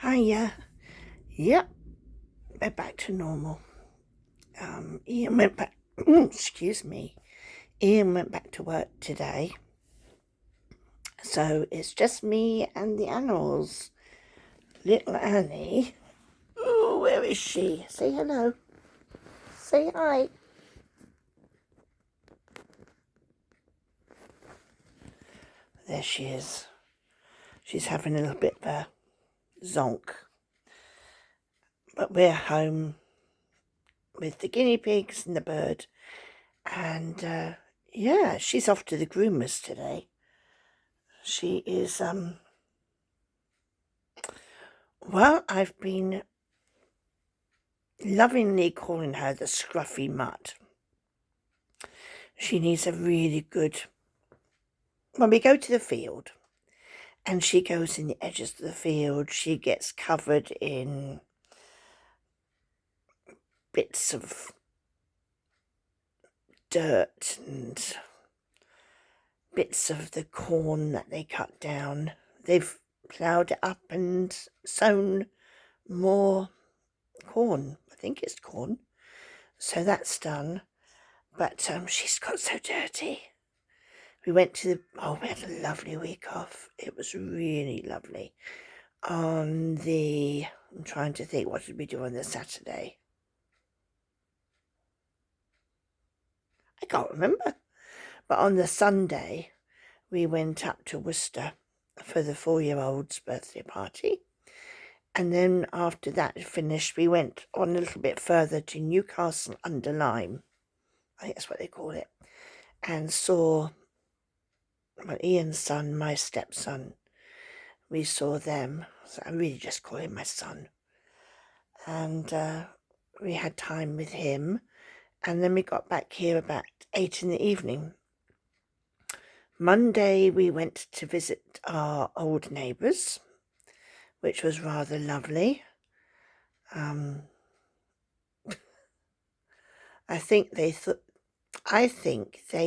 Hiya. Yep, we're back to normal. Ian went back. Excuse me. Ian went back to work today, so it's just me and the animals. Little Annie. Oh, where is she? Say hello. Say hi. There she is. She's having a little bit of a zonk. But we're home with the guinea pigs and the bird. And yeah, she's off to the groomers today. She is, well, I've been lovingly calling her the scruffy mutt. She needs a really good... When we go to the field and she goes in the edges of the field, she gets covered in bits of dirt and bits of the corn that they cut down. They've ploughed it up and sown more corn. I think it's corn. So that's done. But she's got so dirty. We went to we had a lovely week off. It was really lovely. I'm trying to think, what did we do on the Saturday? I can't remember. But on the Sunday, we went up to Worcester for the 4-year-old's birthday party. And then after that finished, we went on a little bit further to Newcastle under Lyme. I think that's what they call it. And saw Ian's son, my stepson. We saw them. So I really just call him my son. And we had time with him. And then we got back here about 8 in the evening. Monday, we went to visit our old neighbours, which was rather lovely. I think they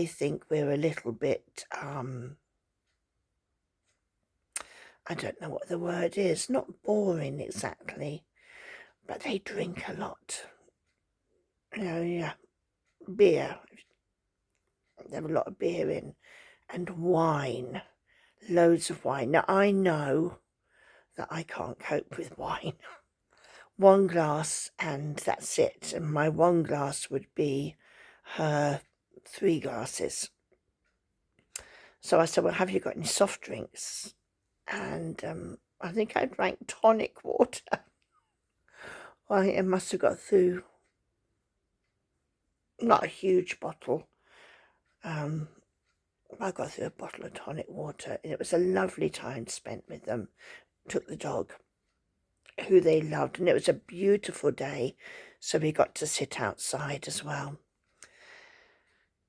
think we're a little bit, I don't know what the word is, not boring exactly, but they drink a lot. Beer. They have a lot of beer in, and wine, loads of wine. Now, I know that I can't cope with wine. One glass and that's it. And my one glass would be her 3 glasses. So I said, well, have you got any soft drinks? And I think I drank tonic water. I must have got through, not a huge bottle. I got through a bottle of tonic water. And it was a lovely time spent with them. Took the dog, who they loved, and it was a beautiful day, so we got to sit outside as well.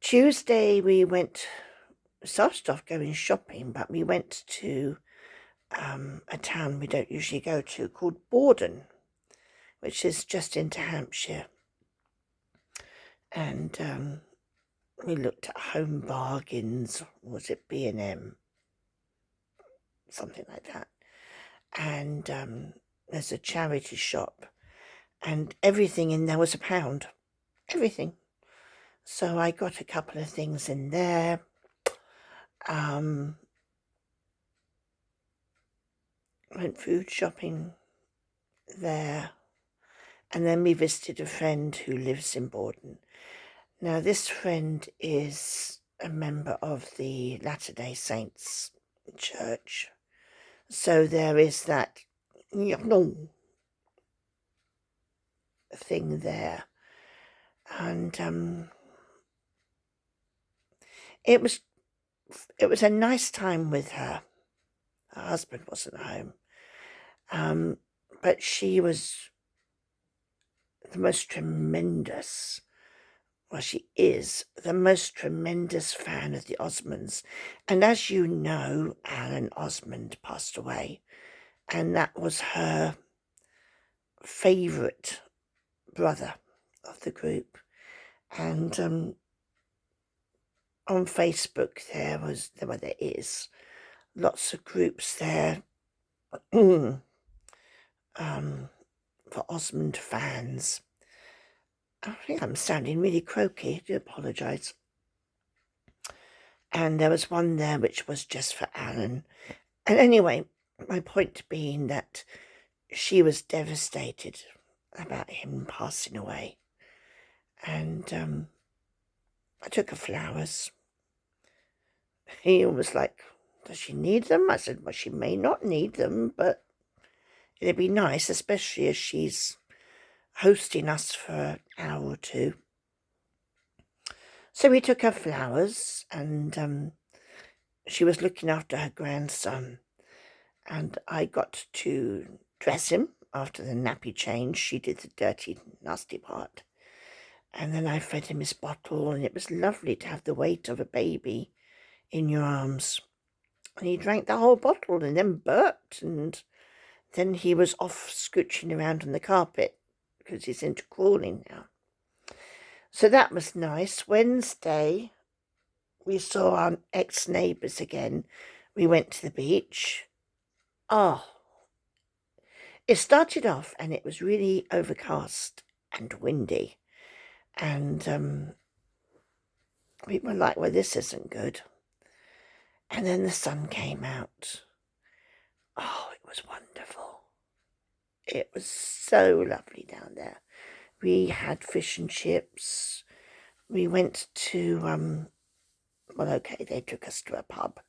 Tuesday we started off going shopping, but we went to a town we don't usually go to called Borden, which is just into Hampshire. And we looked at Home Bargains, was it B&M? Something like that. And there's a charity shop, and everything in there was £1. Everything. So I got a couple of things in there. Went food shopping there. And then we visited a friend who lives in Borden. Now, this friend is a member of the Latter-day Saints Church. So there is that thing there. And it was a nice time with her. Her husband wasn't home. But she was the most tremendous, well, she is the most tremendous fan of the Osmonds. And as you know, Alan Osmond passed away, and that was her favourite brother of the group. And on Facebook there is lots of groups there for Osmond fans. I think I'm sounding really croaky. I do apologise. And there was one there which was just for Alan. And anyway, my point being that she was devastated about him passing away. And I took her flowers. He was like, does she need them? I said, well, she may not need them, but it'd be nice, especially as she's hosting us for an hour or two. So we took her flowers, and she was looking after her grandson. And I got to dress him after the nappy change. She did the dirty, nasty part. And then I fed him his bottle, and it was lovely to have the weight of a baby in your arms. And he drank the whole bottle and then burped, and then he was off scooching around on the carpet because he's into crawling now. So that was nice. Wednesday, we saw our ex-neighbours again. We went to the beach. Oh, it started off and it was really overcast and windy. And we were like, well, this isn't good. And then the sun came out. Oh, it was wonderful. It was so lovely down there. We had fish and chips. We went to, well, okay, they took us to a pub.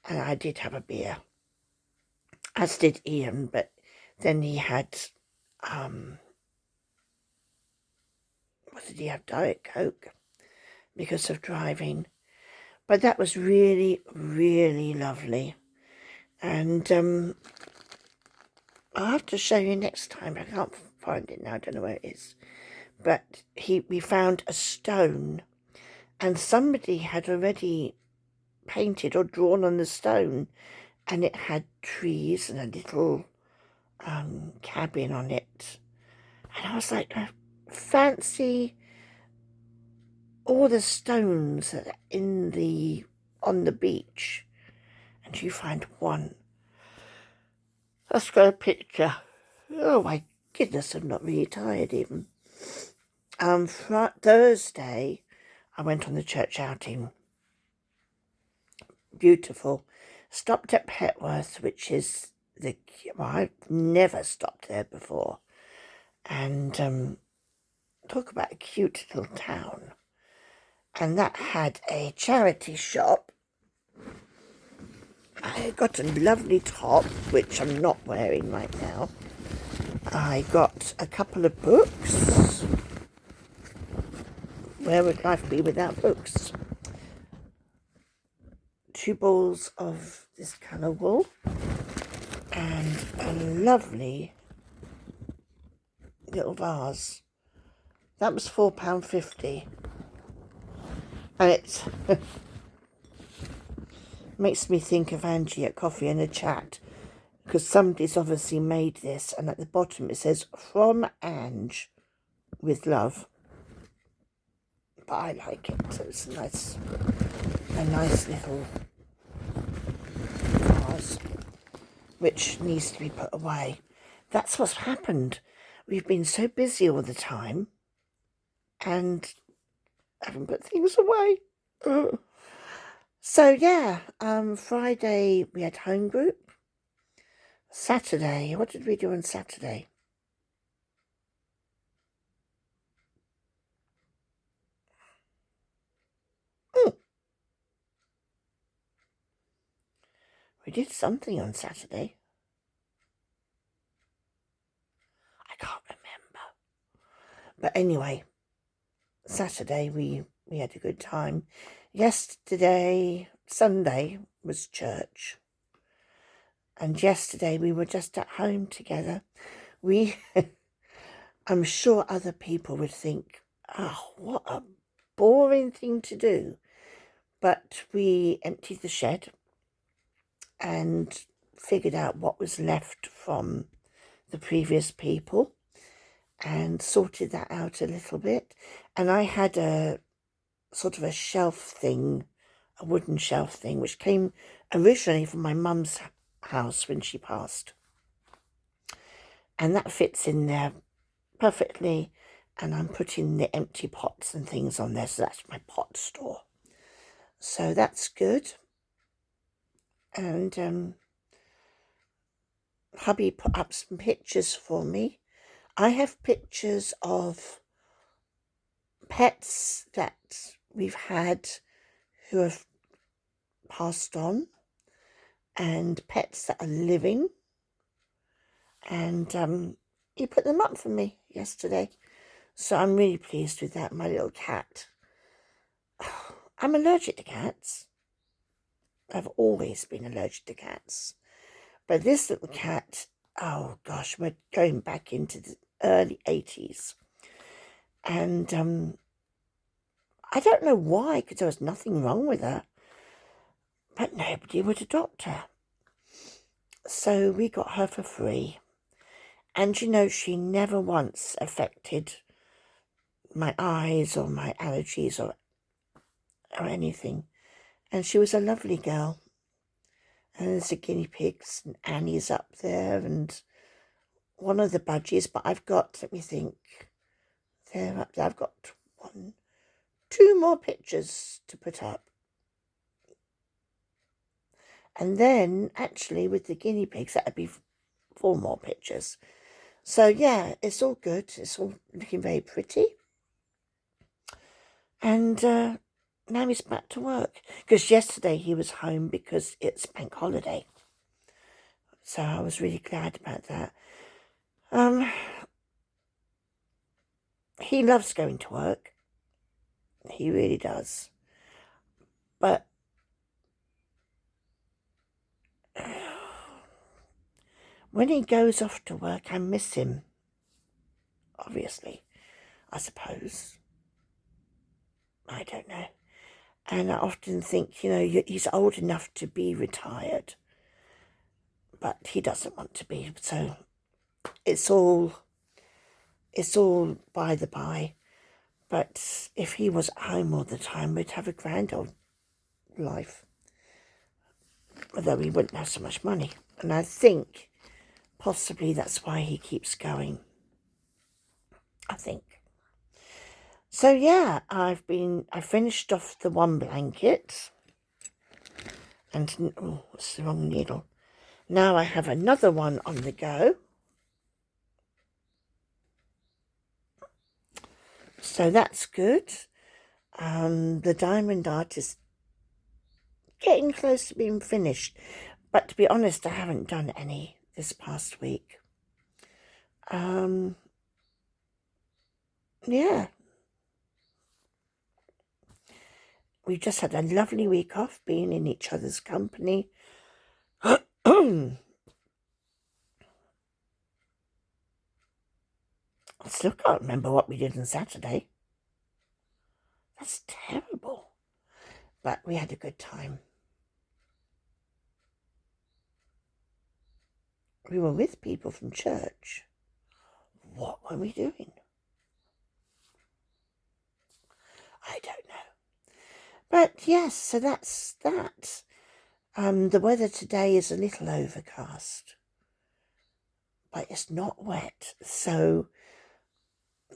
And I did have a beer. As did Ian, but then he had, what did he have? Diet Coke because of driving. But that was really, really lovely. And I'll have to show you next time. I can't find it now. I don't know where it is. But we found a stone, and somebody had already painted or drawn on the stone, and it had trees and a little cabin on it. And I was like, I fancy all the stones that are on the beach. And you find one. Let's go a picture. Oh my goodness, I'm not really tired even. Thursday, I went on the church outing. Beautiful. Stopped at Petworth, which is I've never stopped there before. And talk about a cute little town. And that had a charity shop. I got a lovely top, which I'm not wearing right now. I got a couple of books. Where would life be without books? 2 balls of this colour wool. And a lovely little vase. That was £4.50. And it makes me think of Angie at Coffee and a Chat, because somebody's obviously made this, and at the bottom it says, from Ange, with love. But I like it, so it's a nice little vase, which needs to be put away. That's what's happened. We've been so busy all the time, and haven't put things away. Ugh. So yeah, Friday we had home group. Saturday, what did we do on Saturday? We did something on Saturday. I can't remember. But anyway, Saturday we had a good time. Yesterday, Sunday, was church. And yesterday we were just at home together. I'm sure other people would think, oh, what a boring thing to do. But we emptied the shed and figured out what was left from the previous people and sorted that out a little bit. And I had a sort of a shelf thing, a wooden shelf thing, which came originally from my mum's house when she passed. and that fits in there perfectly. And I'm putting the empty pots and things on there, so that's my pot store. So that's good. And hubby put up some pictures for me. I have pictures of pets that we've had who have passed on, and pets that are living, and he put them up for me yesterday, so I'm really pleased with that. My little cat. I'm allergic to cats. I've always been allergic to cats, but this little cat, oh gosh, we're going back into the early 80s, and I don't know why, because there was nothing wrong with her, but nobody would adopt her. So we got her for free. And you know, she never once affected my eyes or my allergies or anything. And she was a lovely girl. And there's the guinea pigs, and Annie's up there, and one of the budgies. But I've got, let me think, they're up there. I've got 2 more pictures to put up. And then, actually, with the guinea pigs, that would be 4 more pictures. So, yeah, it's all good. It's all looking very pretty. And now he's back to work. Because yesterday he was home because it's bank holiday. So I was really glad about that. He loves going to work. He really does. But when he goes off to work, I miss him. Obviously, I suppose. I don't know. And I often think, you know, he's old enough to be retired. But he doesn't want to be. So it's all by the by. But if he was at home all the time, we'd have a grand old life. Although we wouldn't have so much money. And I think possibly that's why he keeps going. I think. So yeah, I finished off the one blanket. And, oh, it's the wrong needle. Now I have another one on the go. So that's good. The diamond art is getting close to being finished. But to be honest, I haven't done any this past week. Yeah. We just had a lovely week off, being in each other's company. I still can't remember what we did on Saturday. That's terrible. But we had a good time. We were with people from church. What were we doing? I don't know. But yes, so that's that. The weather today is a little overcast. But it's not wet. So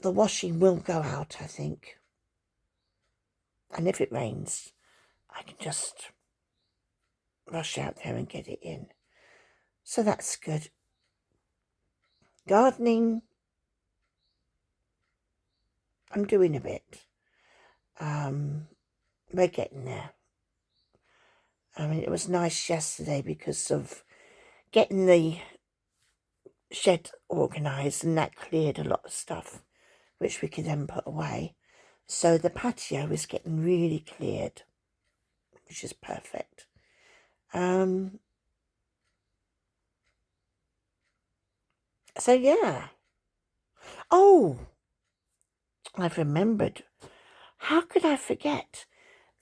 the washing will go out, I think. And if it rains, I can just rush out there and get it in. So that's good. Gardening, I'm doing a bit. We're getting there. I mean, it was nice yesterday because of getting the shed organised, and that cleared a lot of stuff, which we could then put away. So the patio is getting really cleared, which is perfect. So yeah. Oh, I've remembered. How could I forget?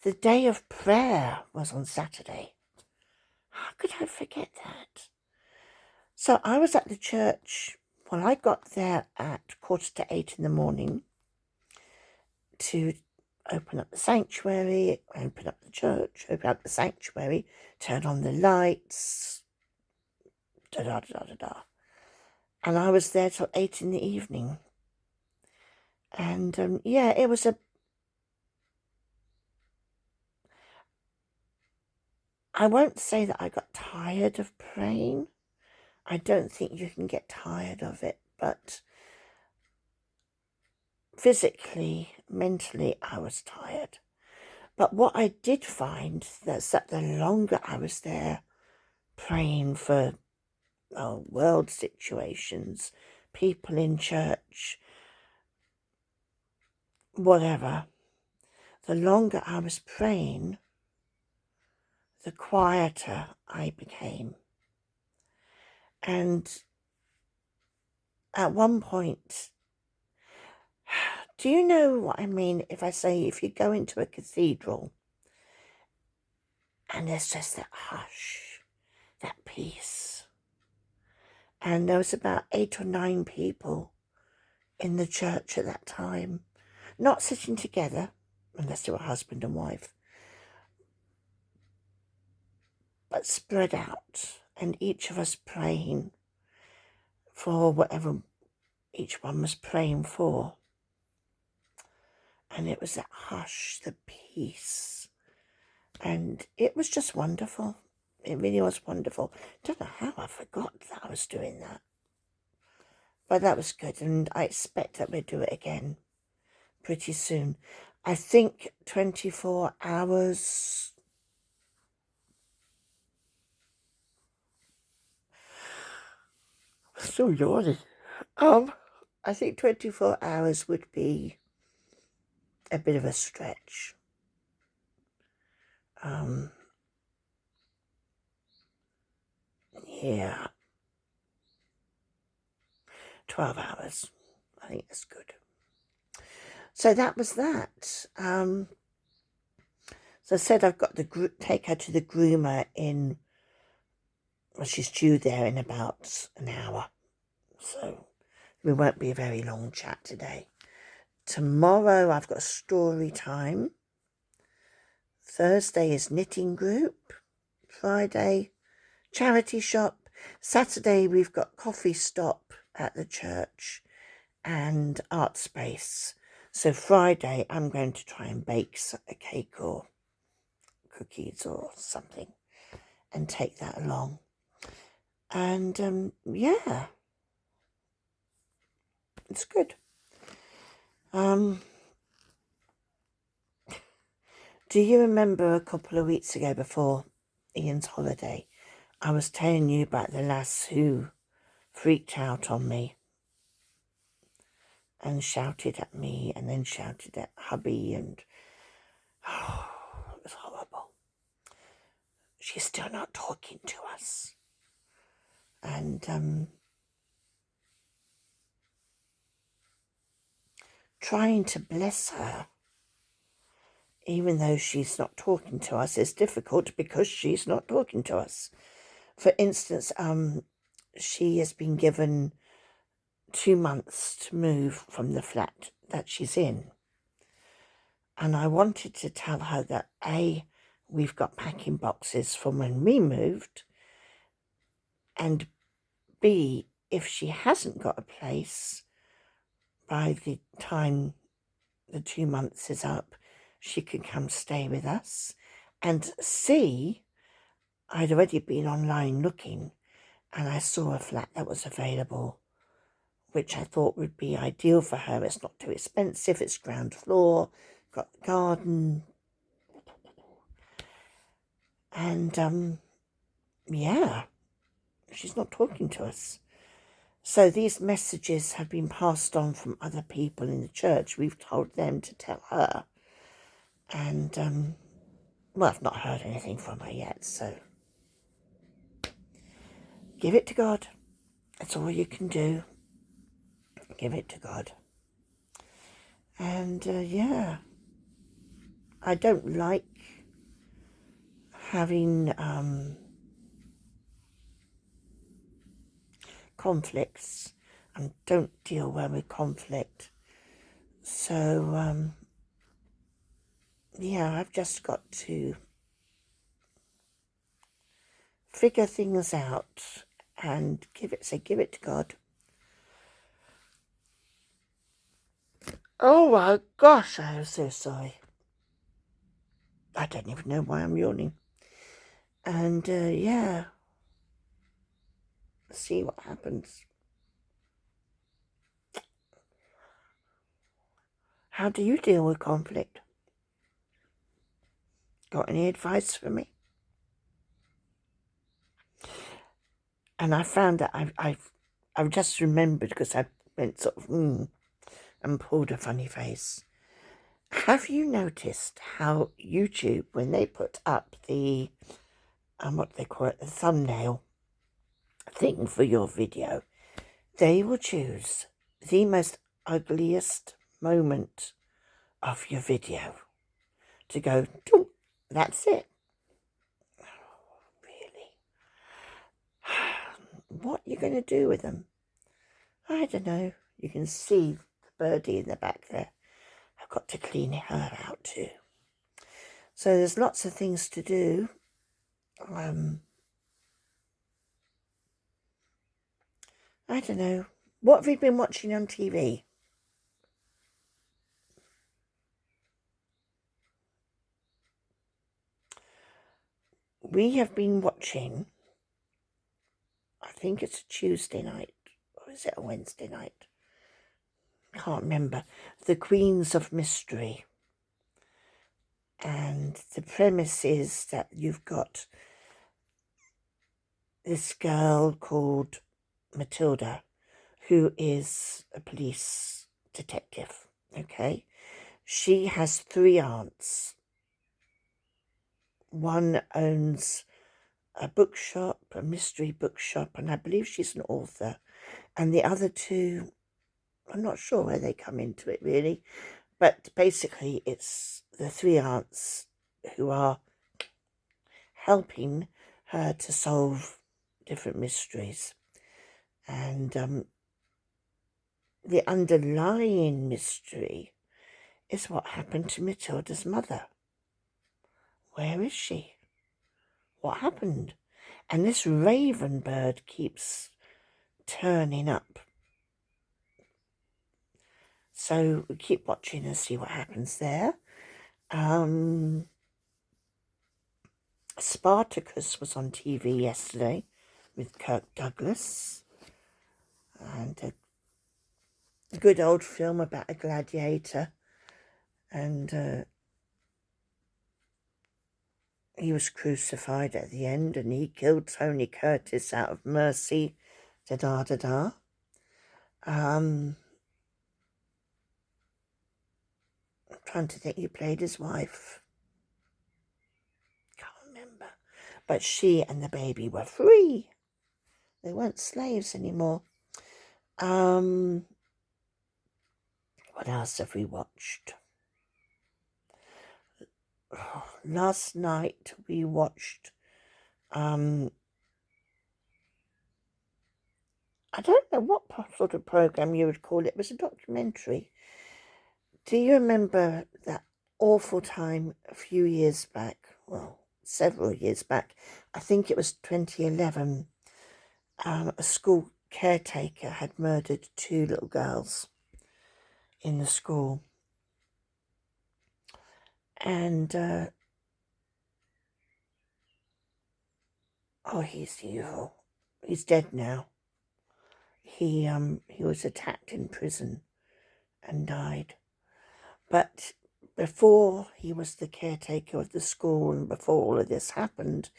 The day of prayer was on Saturday. How could I forget that? So I was at the church. Well, I got there at 7:45 in the morning to open up the sanctuary, open up the church, open up the sanctuary, turn on the lights, da-da-da-da-da-da. And I was there till 8 in the evening. And yeah, it was I won't say that I got tired of praying. I don't think you can get tired of it, but physically, mentally, I was tired. But what I did find is that the longer I was there praying for world situations, people in church, whatever, the longer I was praying, the quieter I became. And at one point, do you know what I mean if I say if you go into a cathedral and there's just that hush, that peace, and there was about 8 or 9 people in the church at that time, not sitting together, unless they were husband and wife, but spread out, and each of us praying for whatever each one was praying for. And it was that hush, the peace, and it was just wonderful. It really was wonderful. Don't know how I forgot that I was doing that. But that was good, and I expect that we'll do it again pretty soon. I think 24 hours. I'm still yawning. I think 24 hours would be a bit of a stretch. Yeah. 12 hours. I think that's good. So that was that. So I said I've got to take her to the groomer she's due there in about an hour. So we won't be a very long chat today. Tomorrow I've got story time. Thursday is knitting group. Friday, charity shop. Saturday we've got coffee stop at the church and art space. So Friday I'm going to try and bake a cake or cookies or something and take that along. And yeah, it's good. Do you remember a couple of weeks ago before Ian's holiday, I was telling you about the lass who freaked out on me and shouted at me and then shouted at hubby, and it was horrible. She's still not talking to us. And trying to bless her, even though she's not talking to us, is difficult because she's not talking to us. For instance, she has been given 2 months to move from the flat that she's in. And I wanted to tell her that A, we've got packing boxes from when we moved, and B, if she hasn't got a place by the time the 2 months is up, she can come stay with us. And C, I'd already been online looking and I saw a flat that was available, which I thought would be ideal for her. It's not too expensive, it's ground floor, got the garden. And yeah, she's not talking to us. So these messages have been passed on from other people in the church. We've told them to tell her. And well, I've not heard anything from her yet, so give it to God. That's all you can do. Give it to God. And yeah, I don't like having conflicts and don't deal well with conflict. So yeah, I've just got to figure things out and give it to God Oh my gosh, I am so sorry. I don't even know why I'm yawning. And yeah, see what happens. How do you deal with conflict? Got any advice for me? And I found that I've just remembered, because I went sort of and pulled a funny face. Have you noticed how YouTube, when they put up the what they call it, the thumbnail thing for your video, they will choose the most ugliest moment of your video to go, that's it. Really? What are you going to do with them? I don't know. You can see the birdie in the back there. I've got to clean her out too. So there's lots of things to do. I don't know. What have you been watching on TV? We have been watching, I think it's a Tuesday night, or is it a Wednesday night? I can't remember. The Queens of Mystery. And the premise is that you've got this girl called Matilda, who is a police detective, okay? She has 3 aunts. One owns a bookshop, a mystery bookshop, and I believe she's an author. And the other 2, I'm not sure where they come into it really, but basically it's the 3 aunts who are helping her to solve different mysteries. And the underlying mystery is what happened to Matilda's mother. Where is she? What happened? And this raven bird keeps turning up. So we keep watching and see what happens there. Spartacus was on TV yesterday with Kirk Douglas. And a good old film about a gladiator. And he was crucified at the end, and he killed Tony Curtis out of mercy. Da-da-da-da. I'm trying to think who played his wife. Can't remember. But she and the baby were free. They weren't slaves anymore. What else have we watched? Last night we watched I don't know what sort of program you would call it. It was a documentary. Do you remember that awful time a few years back? Well, several years back. I think it was 2011. A school caretaker had murdered 2 little girls in the school. And, oh, he's evil. He's dead now. He was attacked in prison and died. But before he was the caretaker of the school, and before all of this happened,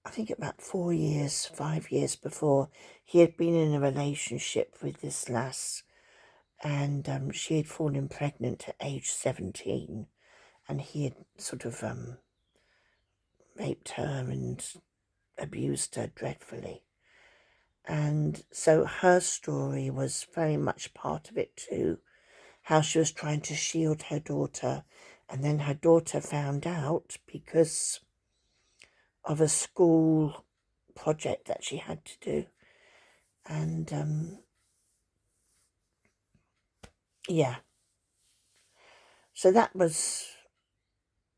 I think about 4 years, 5 years before, he had been in a relationship with this lass, and she had fallen pregnant at age 17, and he had sort of raped her and abused her dreadfully. And so her story was very much part of it too, how she was trying to shield her daughter, and then her daughter found out because of a school project that she had to do. And yeah, so that was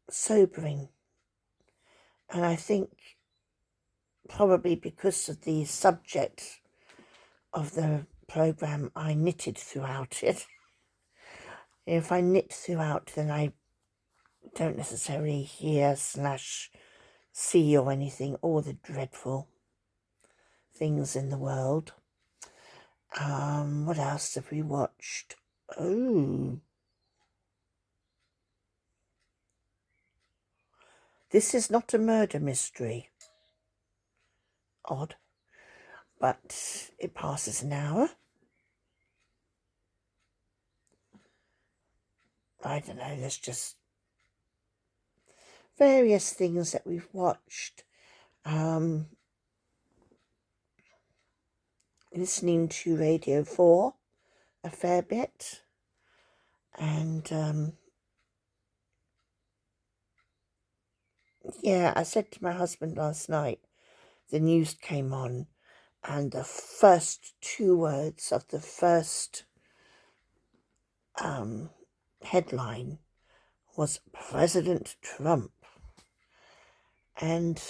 sobering. And I think probably because of the subject of the program, I knitted throughout it. If I knit throughout, then I don't necessarily hear / see or anything, all the dreadful things in the world. What else have we watched? Oh, This Is Not a Murder Mystery. Odd, but it passes an hour. I don't know, there's just various things that we've watched. Listening to Radio 4 a fair bit. And yeah, I said to my husband last night, the news came on, and the first 2 words of the first headline was President Trump. And,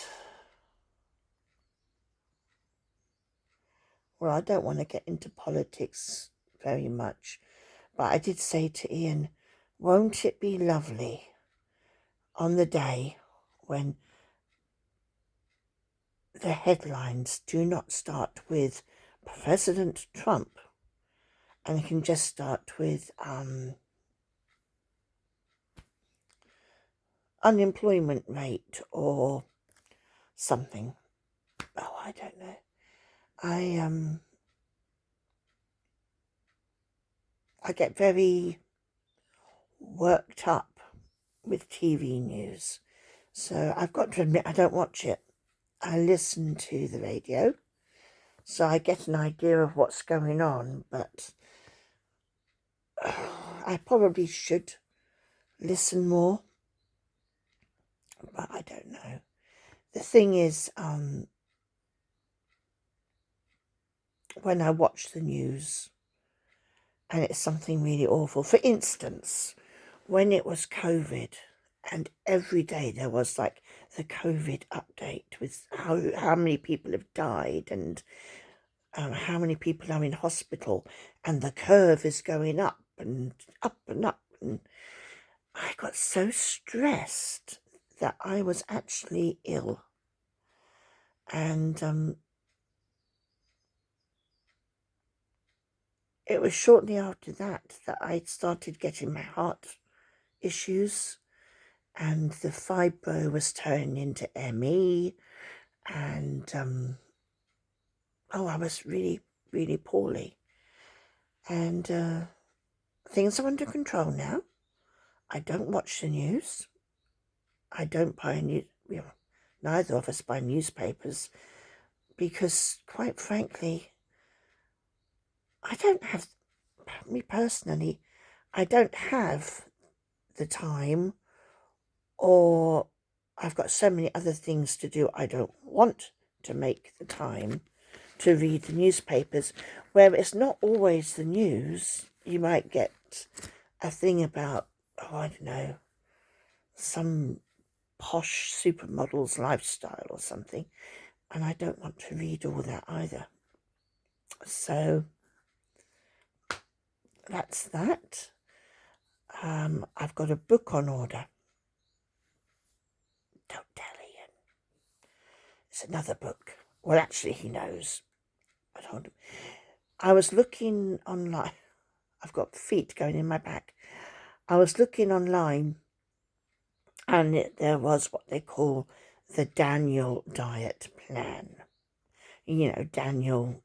well, I don't want to get into politics very much, but I did say to Ian, won't it be lovely on the day when the headlines do not start with President Trump and can just start with unemployment rate or something. Oh, I don't know. I get very worked up with TV news. So I've got to admit, I don't watch it. I listen to the radio, so I get an idea of what's going on, but I probably should listen more, but I don't know. The thing is, when I watch the news and it's something really awful, for instance, when it was COVID, and every day there was like the COVID update with how many people have died and how many people are in hospital, and the curve is going up and up and up. And I got so stressed that I was actually ill. And it was shortly after that I started getting my heart issues, and the fibro was turning into ME, and I was really, really poorly. And things are under control now. I don't watch the news. I don't buy neither of us buy newspapers, because quite frankly, me personally, I don't have the time, or I've got so many other things to do. I don't want to make the time to read the newspapers, where it's not always the news. You might get a thing about, I don't know, some posh supermodel's lifestyle or something, and I don't want to read all that either. So that's that. I've got a book on order. Don't tell Ian. It's another book. Well, actually, he knows. I told him. I was looking online. I've got feet going in my back. I was looking online, and there was what they call the Daniel diet plan. You know, Daniel,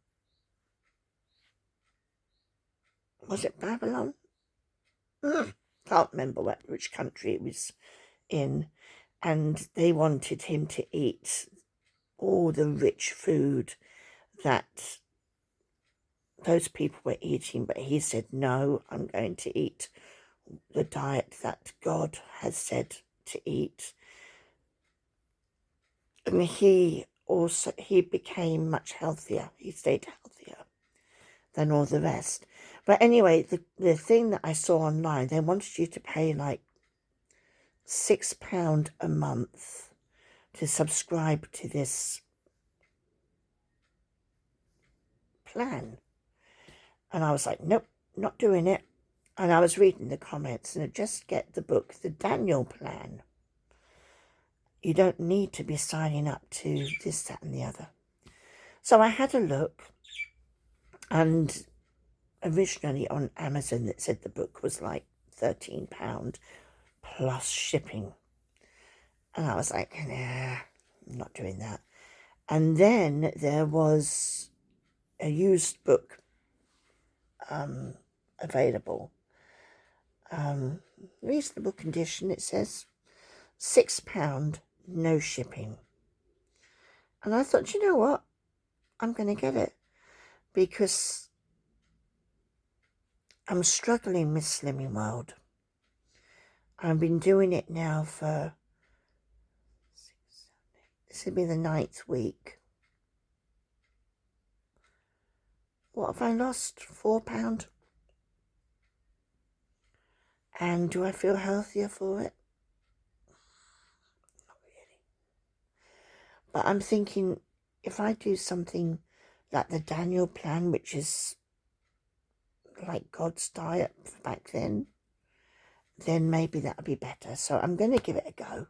was it Babylon? Can't remember which country it was in. And they wanted him to eat all the rich food that those people were eating, but he said, no, I'm going to eat the diet that God has said to eat. And he became much healthier. He stayed healthier than all the rest. But anyway, the thing that I saw online, they wanted you to pay like £6 a month to subscribe to this plan. And I was like, nope, not doing it. And I was reading the comments, and just get the book, The Daniel Plan. You don't need to be signing up to this, that, and the other. So I had a look, and originally on Amazon it said the book was like £13 plus shipping. And I was like, nah, I'm not doing that. And then there was a used book available. Reasonable condition, it says. £6, no shipping. And I thought, you know what? I'm going to get it. Because I'm struggling with Slimming World. I've been doing it now for, this will be the 9th week. What have I lost? £4? And do I feel healthier for it? Not really. But I'm thinking, if I do something like the Daniel Plan, which is like God's diet back then maybe that'll be better. So I'm going to give it a go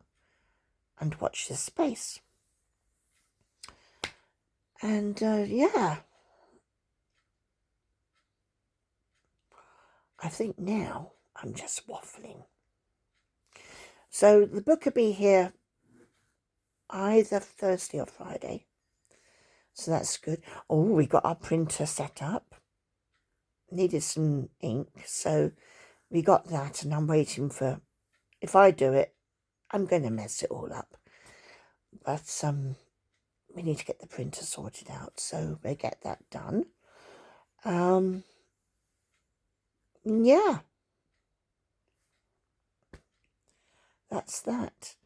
and watch this space. And yeah, I think now I'm just waffling. So the book will be here either Thursday or Friday. So that's good. Oh, we got our printer set up. Needed some ink, so we got that, and I'm waiting for, if I do it, I'm going to mess it all up. But we need to get the printer sorted out, so we'll get that done. Yeah. That's that.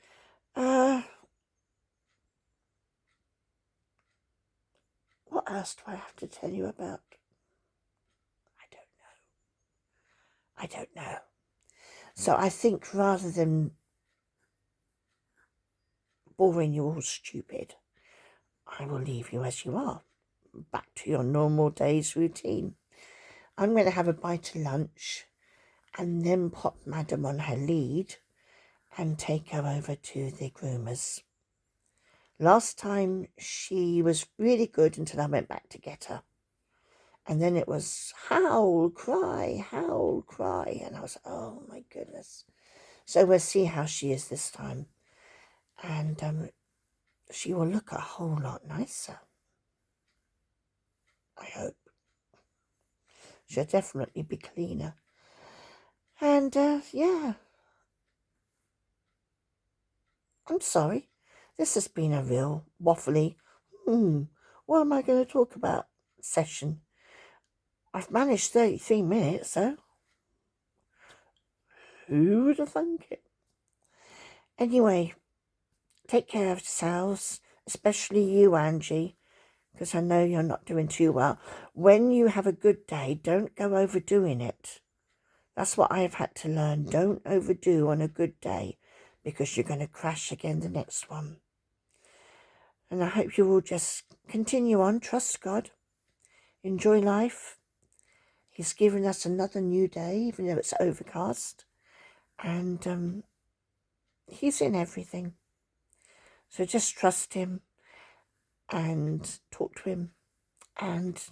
What else do I have to tell you about? I don't know. So I think rather than boring you all stupid, I will leave you as you are, back to your normal day's routine. I'm going to have a bite of lunch and then pop Madam on her lead and take her over to the groomers. Last time she was really good until I went back to get her. And then it was howl, cry, and I was like, oh my goodness. So we'll see how she is this time. And she will look a whole lot nicer. I hope. She'll definitely be cleaner. And yeah. I'm sorry. This has been a real waffly, what am I going to talk about session. I've managed 33 minutes, so who would have thunk it? Anyway, take care of yourselves, especially you, Angie, because I know you're not doing too well. When you have a good day, don't go overdoing it. That's what I've had to learn. Don't overdo on a good day, because you're going to crash again the next one. And I hope you will just continue on, trust God, enjoy life. He's given us another new day, even though it's overcast. And he's in everything. So just trust him and talk to him. And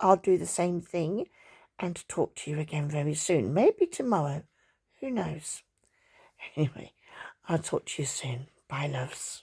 I'll do the same thing and talk to you again very soon. Maybe tomorrow. Who knows? Anyway, I'll talk to you soon. Bye, loves.